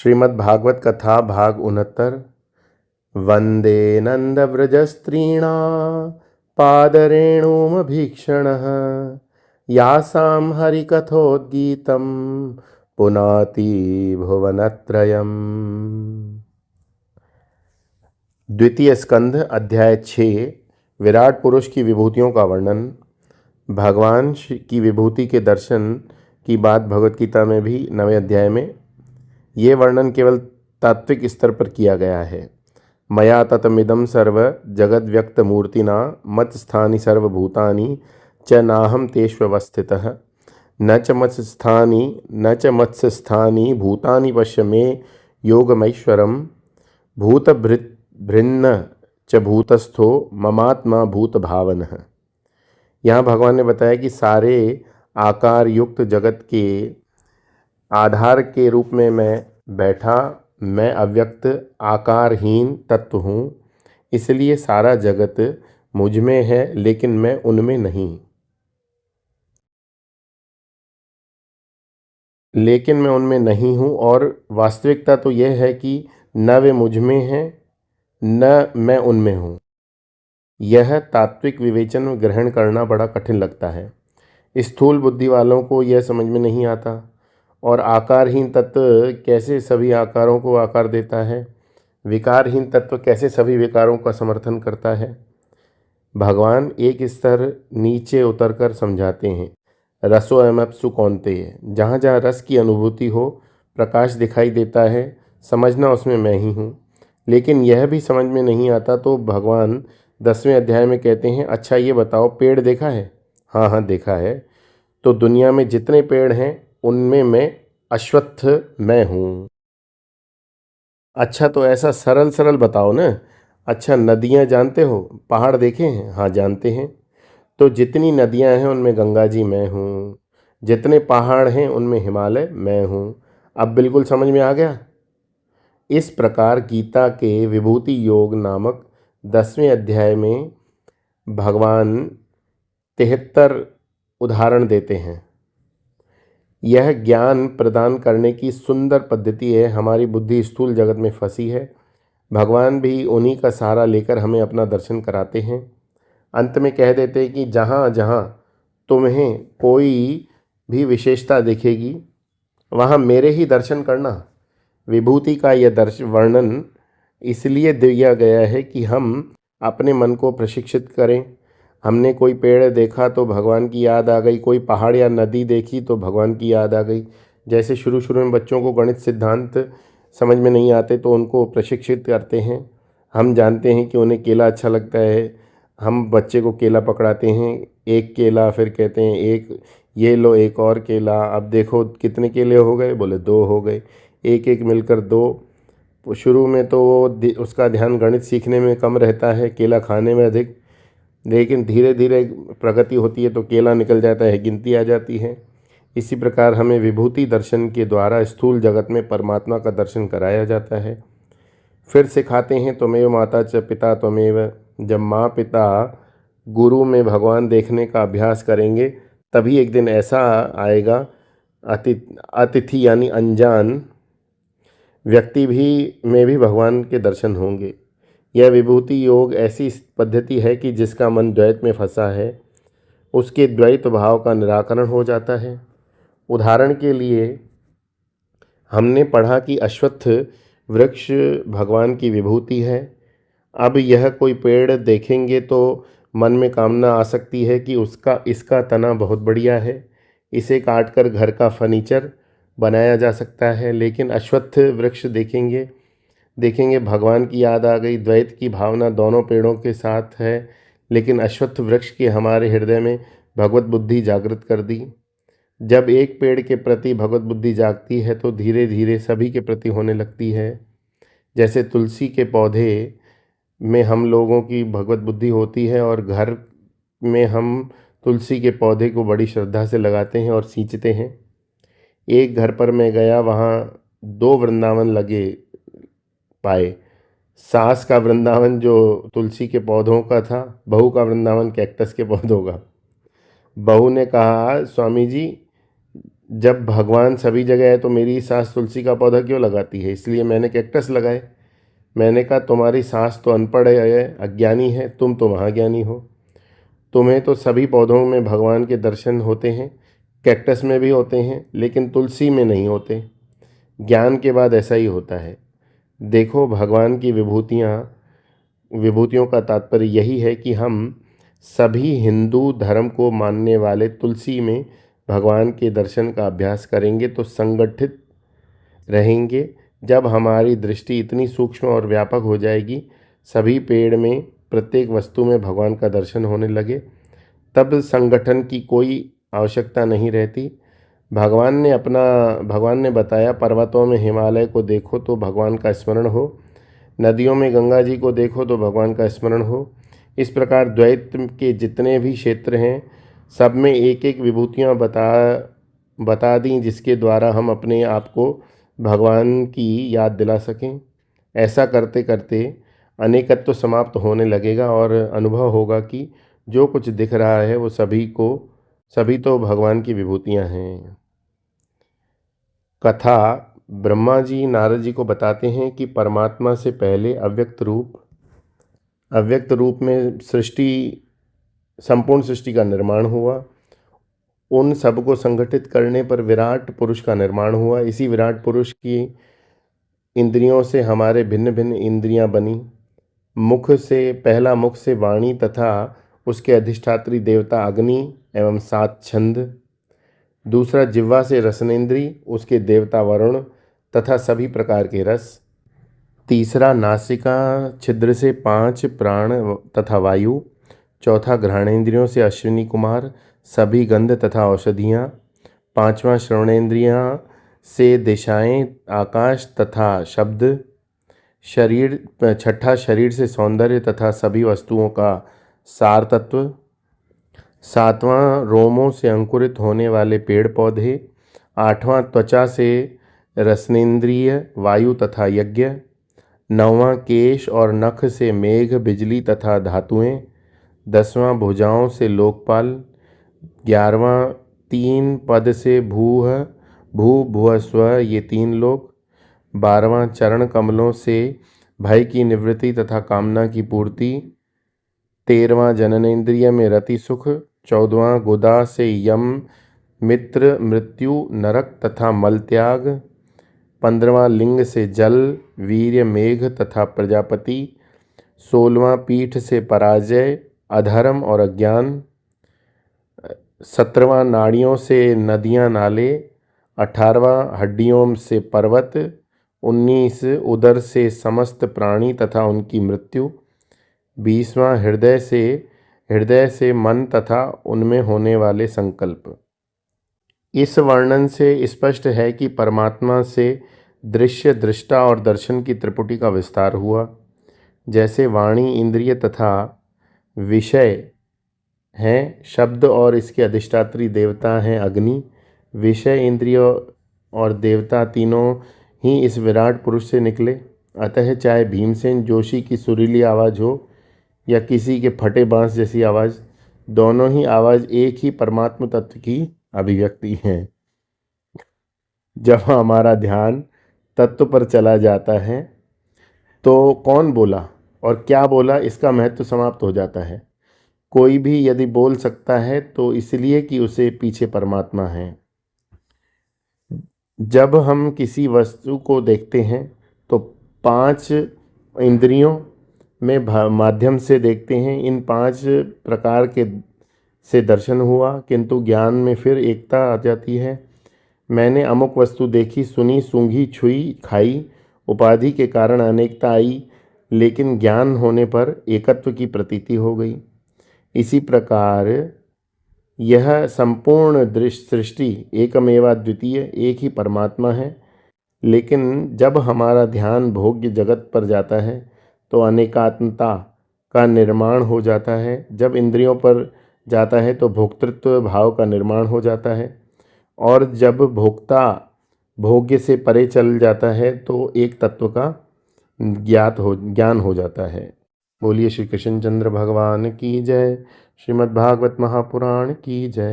श्रीमद्भागवत कथा भाग 69। वंदे नंदव्रजस्त्रीणा पादरेणुमभीक्षणः यासां हरिकथोद्गीतं पुनाति भुवनत्रयम्। द्वितीय स्कंध अध्याय 6 विराट पुरुष की विभूतियों का वर्णन। भगवान की विभूति के दर्शन की बात भगवत गीता में भी 9वें अध्याय में। ये वर्णन केवल तात्विक स्तर पर किया गया है। मया ततमिदं सर्व जगद व्यक्त मूर्तिना मत स्थानि सर्वभूतानि च नाहं तेष्वस्थितः न च मत्स्थानि भूतानि पश्य मे योगमैश्वरम भूतभृन्न च भूतस्थो ममात्मा भूत भावनः। यहाँ भगवान ने बताया कि सारे आकार युक्त जगत के आधार के रूप में मैं बैठा, मैं अव्यक्त आकारहीन तत्व हूँ, इसलिए सारा जगत मुझ में है लेकिन मैं उनमें नहीं। हूँ और वास्तविकता तो यह है कि न वे मुझ में हैं न मैं उनमें हूँ। यह तात्विक विवेचन में ग्रहण करना बड़ा कठिन लगता है। स्थूल बुद्धि वालों को यह समझ में नहीं आता। और आकारहीन तत्व कैसे सभी आकारों को आकार देता है, विकारहीन तत्व कैसे सभी विकारों का समर्थन करता है। भगवान एक स्तर नीचे उतरकर समझाते हैं। रसोऽयमप्सु कौन्तेय, जहाँ जहाँ रस की अनुभूति हो, प्रकाश दिखाई देता है, समझना उसमें मैं ही हूँ। लेकिन यह भी समझ में नहीं आता तो भगवान 10वें अध्याय में कहते हैं, अच्छा ये बताओ, पेड़ देखा है? हाँ हाँ देखा है। तो दुनिया में जितने पेड़ हैं उनमें मैं अश्वत्थ मैं हूँ। अच्छा तो ऐसा सरल सरल बताओ ना। अच्छा नदियाँ जानते हो, पहाड़ देखे हैं? हाँ जानते हैं। तो जितनी नदियाँ हैं उनमें गंगा जी मैं हूँ, जितने पहाड़ हैं उनमें हिमालय मैं हूँ। अब बिल्कुल समझ में आ गया। इस प्रकार गीता के विभूति योग नामक 10वें अध्याय में भगवान 73 उदाहरण देते हैं। यह ज्ञान प्रदान करने की सुंदर पद्धति है। हमारी बुद्धि स्थूल जगत में फंसी है। भगवान भी उन्हीं का सहारा लेकर हमें अपना दर्शन कराते हैं। अंत में कह देते हैं कि जहाँ जहाँ तुम्हें कोई भी विशेषता दिखेगी वहाँ मेरे ही दर्शन करना। विभूति का यह वर्णन इसलिए दिया गया है कि हम अपने मन को प्रशिक्षित करें। हमने कोई पेड़ देखा तो भगवान की याद आ गई, कोई पहाड़ या नदी देखी तो भगवान की याद आ गई। जैसे शुरू शुरू में बच्चों को गणित सिद्धांत समझ में नहीं आते तो उनको प्रशिक्षित करते हैं। हम जानते हैं कि उन्हें केला अच्छा लगता है, हम बच्चे को केला पकड़ाते हैं, एक केला, फिर कहते हैं एक ये लो एक और केला, अब देखो कितने केले हो गए? बोले 2 हो गए, एक एक मिलकर 2। शुरू में तो वो उसका ध्यान गणित सीखने में कम रहता है, केला खाने में अधिक। लेकिन धीरे धीरे प्रगति होती है तो केला निकल जाता है, गिनती आ जाती है। इसी प्रकार हमें विभूति दर्शन के द्वारा स्थूल जगत में परमात्मा का दर्शन कराया जाता है। फिर सिखाते हैं त्वमेव माता च पिता त्वमेव। जब माँ पिता गुरु में भगवान देखने का अभ्यास करेंगे तभी एक दिन ऐसा आएगा अतिथि यानी अनजान व्यक्ति में भी भगवान के दर्शन होंगे। यह विभूति योग ऐसी पद्धति है कि जिसका मन द्वैत में फंसा है उसके द्वैत भाव का निराकरण हो जाता है। उदाहरण के लिए हमने पढ़ा कि अश्वत्थ वृक्ष भगवान की विभूति है। अब यह कोई पेड़ देखेंगे तो मन में कामना आ सकती है कि इसका तना बहुत बढ़िया है, इसे काटकर घर का फर्नीचर बनाया जा सकता है। लेकिन अश्वत्थ वृक्ष देखेंगे भगवान की याद आ गई। द्वैत की भावना दोनों पेड़ों के साथ है, लेकिन अश्वत्थ वृक्ष के हमारे हृदय में भगवत बुद्धि जागृत कर दी। जब एक पेड़ के प्रति भगवत बुद्धि जागती है तो धीरे धीरे सभी के प्रति होने लगती है। जैसे तुलसी के पौधे में हम लोगों की भगवत बुद्धि होती है और घर में हम तुलसी के पौधे को बड़ी श्रद्धा से लगाते हैं और सींचते हैं। एक घर पर मैं गया, वहाँ 2 वृंदावन लगे पाए। सास का वृंदावन जो तुलसी के पौधों का था, बहू का वृंदावन कैक्टस के पौधों का। बहू ने कहा, स्वामी जी जब भगवान सभी जगह है तो मेरी सास तुलसी का पौधा क्यों लगाती है? इसलिए मैंने कैक्टस लगाए। मैंने कहा तुम्हारी सास तो अनपढ़ है, अज्ञानी है, तुम तो महाज्ञानी हो। तुम्हें तो सभी पौधों में भगवान के दर्शन होते हैं, कैक्टस में भी होते हैं, लेकिन तुलसी में नहीं होते। ज्ञान के बाद ऐसा ही होता है। देखो, भगवान की विभूतियों का तात्पर्य यही है कि हम सभी हिंदू धर्म को मानने वाले तुलसी में भगवान के दर्शन का अभ्यास करेंगे तो संगठित रहेंगे। जब हमारी दृष्टि इतनी सूक्ष्म और व्यापक हो जाएगी, सभी पेड़ में, प्रत्येक वस्तु में भगवान का दर्शन होने लगे, तब संगठन की कोई आवश्यकता नहीं रहती। भगवान ने बताया, पर्वतों में हिमालय को देखो तो भगवान का स्मरण हो, नदियों में गंगा जी को देखो तो भगवान का स्मरण हो। इस प्रकार द्वैत के जितने भी क्षेत्र हैं, सब में एक एक विभूतियाँ बता दी, जिसके द्वारा हम अपने आप को भगवान की याद दिला सकें। ऐसा करते करते अनेकत्व समाप्त होने लगेगा और अनुभव होगा कि जो कुछ दिख रहा है वो सभी तो भगवान की विभूतियाँ हैं। कथा, ब्रह्मा जी नारद जी को बताते हैं कि परमात्मा से पहले अव्यक्त रूप में संपूर्ण सृष्टि का निर्माण हुआ। उन सबको संगठित करने पर विराट पुरुष का निर्माण हुआ। इसी विराट पुरुष की इंद्रियों से हमारे भिन्न भिन्न इंद्रियां बनी। पहला मुख से वाणी तथा उसके अधिष्ठात्री देवता अग्नि एवं 7 छंद। दूसरा जिह्वा से रसनेन्द्री, उसके देवता वरुण तथा सभी प्रकार के रस। तीसरा नासिका छिद्र से 5 प्राण तथा वायु। चौथा घ्राणेन्द्रियों से अश्विनी कुमार, सभी गंध तथा औषधियाँ। पांचवा श्रवणेन्द्रियाँ से दिशाएं, आकाश तथा शब्द। छठा शरीर से सौंदर्य तथा सभी वस्तुओं का सार तत्व। सातवां रोमों से अंकुरित होने वाले पेड़ पौधे। आठवां त्वचा से रसनेन्द्रिय, वायु तथा यज्ञ। नौवां केश और नख से मेघ, बिजली तथा धातुएं। 10वां भुजाओं से लोकपाल। 11वां 3 पद से भू भुव स्व, ये 3 लोक। 12वां चरण कमलों से भय की निवृत्ति तथा कामना की पूर्ति। 13वां जननेन्द्रिय में रति सुख। 14वां गुदा से यम, मित्र, मृत्यु, नरक तथा मल त्याग। 15वां लिंग से जल, वीर्य, मेघ तथा प्रजापति। 16वां पीठ से पराजय, अधर्म और अज्ञान। 17वां नाड़ियों से नदियां नाले। 18वां हड्डियों से पर्वत। 19 उदर से समस्त प्राणी तथा उनकी मृत्यु। 20वां हृदय से मन तथा उनमें होने वाले संकल्प। इस वर्णन से स्पष्ट है कि परमात्मा से दृश्य, दृष्टा और दर्शन की त्रिपुटी का विस्तार हुआ। जैसे वाणी इंद्रिय तथा विषय हैं, शब्द और इसके अधिष्ठात्री देवता हैं अग्नि। विषय, इंद्रिय और देवता तीनों ही इस विराट पुरुष से निकले। अतः चाहे भीमसेन जोशी की सुरीली आवाज़ हो या किसी के फटे बांस जैसी आवाज़, दोनों ही आवाज़ एक ही परमात्म तत्व की अभिव्यक्ति है। जब हमारा ध्यान तत्व पर चला जाता है तो कौन बोला और क्या बोला, इसका महत्व समाप्त हो जाता है। कोई भी यदि बोल सकता है तो इसलिए कि उसे पीछे परमात्मा है। जब हम किसी वस्तु को देखते हैं तो 5 इंद्रियों में माध्यम से देखते हैं। इन 5 प्रकार के से दर्शन हुआ, किंतु ज्ञान में फिर एकता आ जाती है। मैंने अमुक वस्तु देखी, सुनी, सूंघी, छुई, खाई, उपाधि के कारण अनेकता आई, लेकिन ज्ञान होने पर एकत्व की प्रतीति हो गई। इसी प्रकार यह संपूर्ण दृश्य सृष्टि एकमेवा द्वितीय, एक ही परमात्मा है। लेकिन जब हमारा ध्यान भोग्य जगत पर जाता है तो अनेकात्मता का निर्माण हो जाता है। जब इंद्रियों पर जाता है तो भोक्तृत्व भाव का निर्माण हो जाता है, और जब भोक्ता भोग्य से परे चल जाता है तो एक तत्व का ज्ञान हो जाता है। बोलिए श्री कृष्णचंद्र भगवान की जय। श्रीमद्भागवत महापुराण की जय।